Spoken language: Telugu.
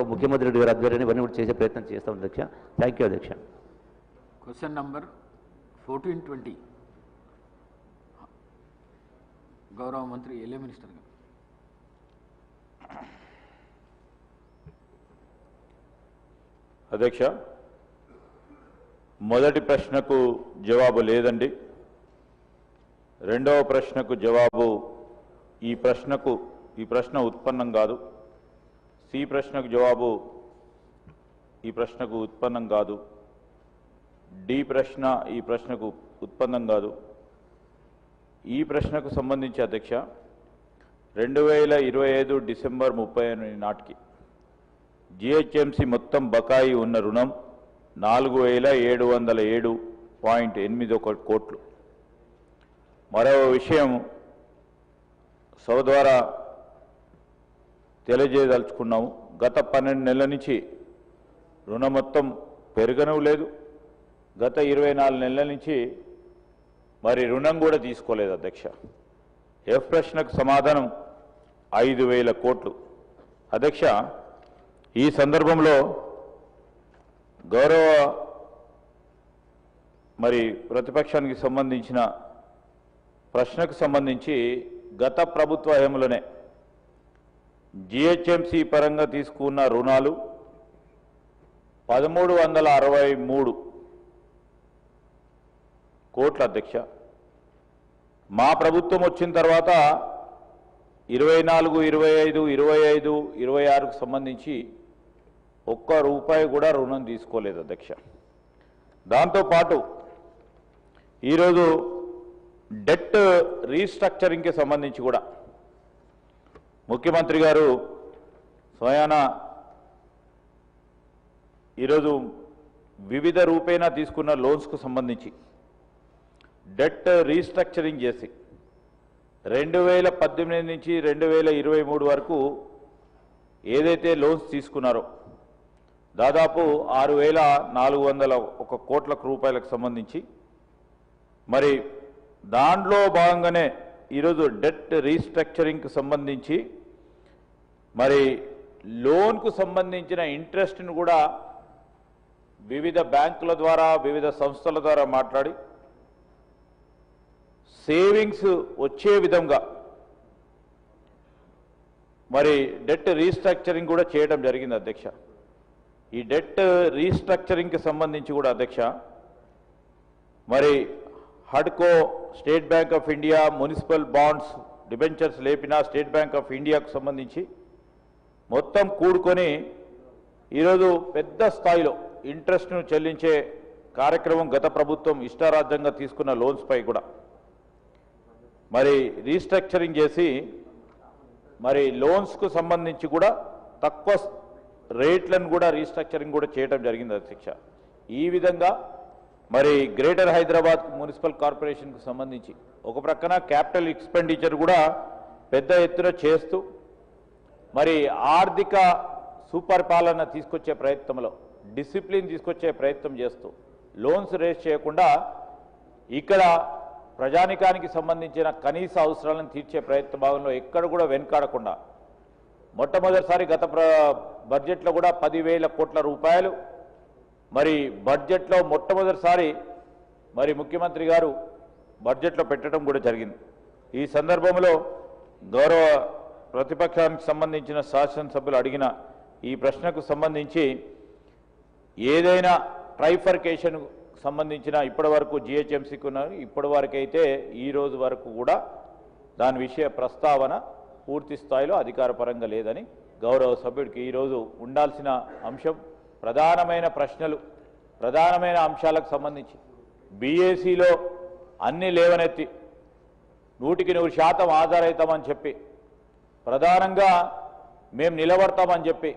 గౌరవ ముఖ్యమంత్రి రెడ్డి గారి ఆధ్వర్యంలో ఇవన్నీ కూడా చేసే ప్రయత్నం చేస్తాం అధ్యక్ష. థ్యాంక్ యూ అధ్యక్ష. క్వశ్చన్ నంబర్ 1420 గౌరవ మంత్రి ఎల్ఏ మినిస్టర్ గారు. అధ్యక్ష, మొదటి ప్రశ్నకు జవాబు లేదండి. రెండవ ప్రశ్నకు జవాబు ఈ ప్రశ్న ఉత్పన్నం కాదు. సి ప్రశ్నకు జవాబు ఈ ప్రశ్నకు ఉత్పన్నం కాదు. డి ప్రశ్న ఈ ప్రశ్నకు ఉత్పన్నం కాదు. ఈ ప్రశ్నకు సంబంధించి అధ్యక్ష 2025 డిసెంబర్ 30 నాటికి జిహెచ్ఎంసి మొత్తం బకాయి ఉన్న రుణం 4707.81 కోట్లు. మరో విషయం సభ ద్వారా తెలియజేయదలుచుకున్నాము. గత 12 నెలల నుంచి రుణం మొత్తం పెరగను లేదు. గత 24 నెలల నుంచి మరి రుణం కూడా తీసుకోలేదు అధ్యక్ష. ఎఫ్ ప్రశ్నకు సమాధానం 5000 కోట్లు. అధ్యక్ష, ఈ సందర్భంలో గౌరవ మరి ప్రతిపక్షానికి సంబంధించిన ప్రశ్నకు సంబంధించి గత ప్రభుత్వ హయాంలోనే జిహెచ్ఎంసి పరంగా తీసుకున్న రుణాలు 1363 కోట్ల అధ్యక్ష. మా ప్రభుత్వం వచ్చిన తర్వాత 24, 25, 25, 26కు సంబంధించి ఒక్క రూపాయి కూడా రుణం తీసుకోలేదు అధ్యక్ష. దాంతోపాటు ఈరోజు డెట్ రీస్ట్రక్చరింగ్కి సంబంధించి కూడా ముఖ్యమంత్రి గారు స్వయాన ఈరోజు వివిధ రూపేణా తీసుకున్న లోన్స్కు సంబంధించి డెట్ రీస్ట్రక్చరింగ్ చేసి 2018 నుంచి 2023 వరకు ఏదైతే లోన్స్ తీసుకున్నారో దాదాపు 6401 కోట్ల రూపాయలకు సంబంధించి మరి దాంట్లో భాగంగానే ఈరోజు డెట్ రీస్ట్రక్చరింగ్కి సంబంధించి మరి లోన్కు సంబంధించిన ఇంట్రెస్ట్ను కూడా వివిధ బ్యాంకుల ద్వారా వివిధ సంస్థల ద్వారా మాట్లాడి సేవింగ్స్ వచ్చే విధంగా మరి డెట్ రీస్ట్రక్చరింగ్ కూడా చేయడం జరిగింది అధ్యక్ష. ఈ డెట్ రీస్ట్రక్చరింగ్కి సంబంధించి కూడా అధ్యక్ష మరి హడ్కో, State Bank of India, municipal bonds, debentures లేపిన స్టేట్ బ్యాంక్ ఆఫ్ ఇండియాకు సంబంధించి మొత్తం కూడుకొని ఈరోజు పెద్ద స్థాయిలో ఇంట్రెస్ట్ను చెల్లించే కార్యక్రమం గత ప్రభుత్వం ఇష్టారాజ్యంగా తీసుకున్న లోన్స్పై కూడా మరి రీస్ట్రక్చరింగ్ చేసి మరి లోన్స్కు సంబంధించి కూడా తక్కువ రేట్లను కూడా రీస్ట్రక్చరింగ్ కూడా చేయడం జరిగింది అధ్యక్ష. ఈ విధంగా మరి గ్రేటర్ హైదరాబాద్ మున్సిపల్ కార్పొరేషన్కు సంబంధించి ఒక ప్రక్కన క్యాపిటల్ ఎక్స్పెండిచర్ కూడా పెద్ద ఎత్తున చేస్తూ మరి ఆర్థిక సుపరిపాలన తీసుకొచ్చే ప్రయత్నంలో డిసిప్లిన్ తీసుకొచ్చే ప్రయత్నం చేస్తూ లోన్స్ రేస్ చేయకుండా ఇక్కడ ప్రజానికానికి సంబంధించిన కనీస అవసరాలను తీర్చే ప్రయత్న భాగంలో ఎక్కడ కూడా వెనుకాడకుండా మొట్టమొదటిసారి గత బడ్జెట్లో కూడా 10,000 కోట్ల రూపాయలు మరి బడ్జెట్లో మొట్టమొదటిసారి మరి ముఖ్యమంత్రి గారు బడ్జెట్లో పెట్టడం కూడా జరిగింది. ఈ సందర్భంలో గౌరవ ప్రతిపక్షానికి సంబంధించిన శాసనసభ్యులు అడిగిన ఈ ప్రశ్నకు సంబంధించి ఏదైనా ట్రైఫర్కేషన్ సంబంధించిన ఇప్పటివరకు జిహెచ్ఎంసీకి ఉన్నారు, ఇప్పటివరకైతే ఈ రోజు వరకు కూడా దాని విషయ ప్రస్తావన పూర్తి స్థాయిలో అధికారపరంగా లేదని గౌరవ సభ్యుడికి ఈరోజు ఉండాల్సిన అంశం ప్రధానమైన ప్రశ్నలు, ప్రధానమైన అంశాలకు సంబంధించి బీఏసీలో అన్ని లేవనెత్తి 100% ఆధారవుతామని చెప్పి ప్రధానంగా మేము నిలబడతామని చెప్పి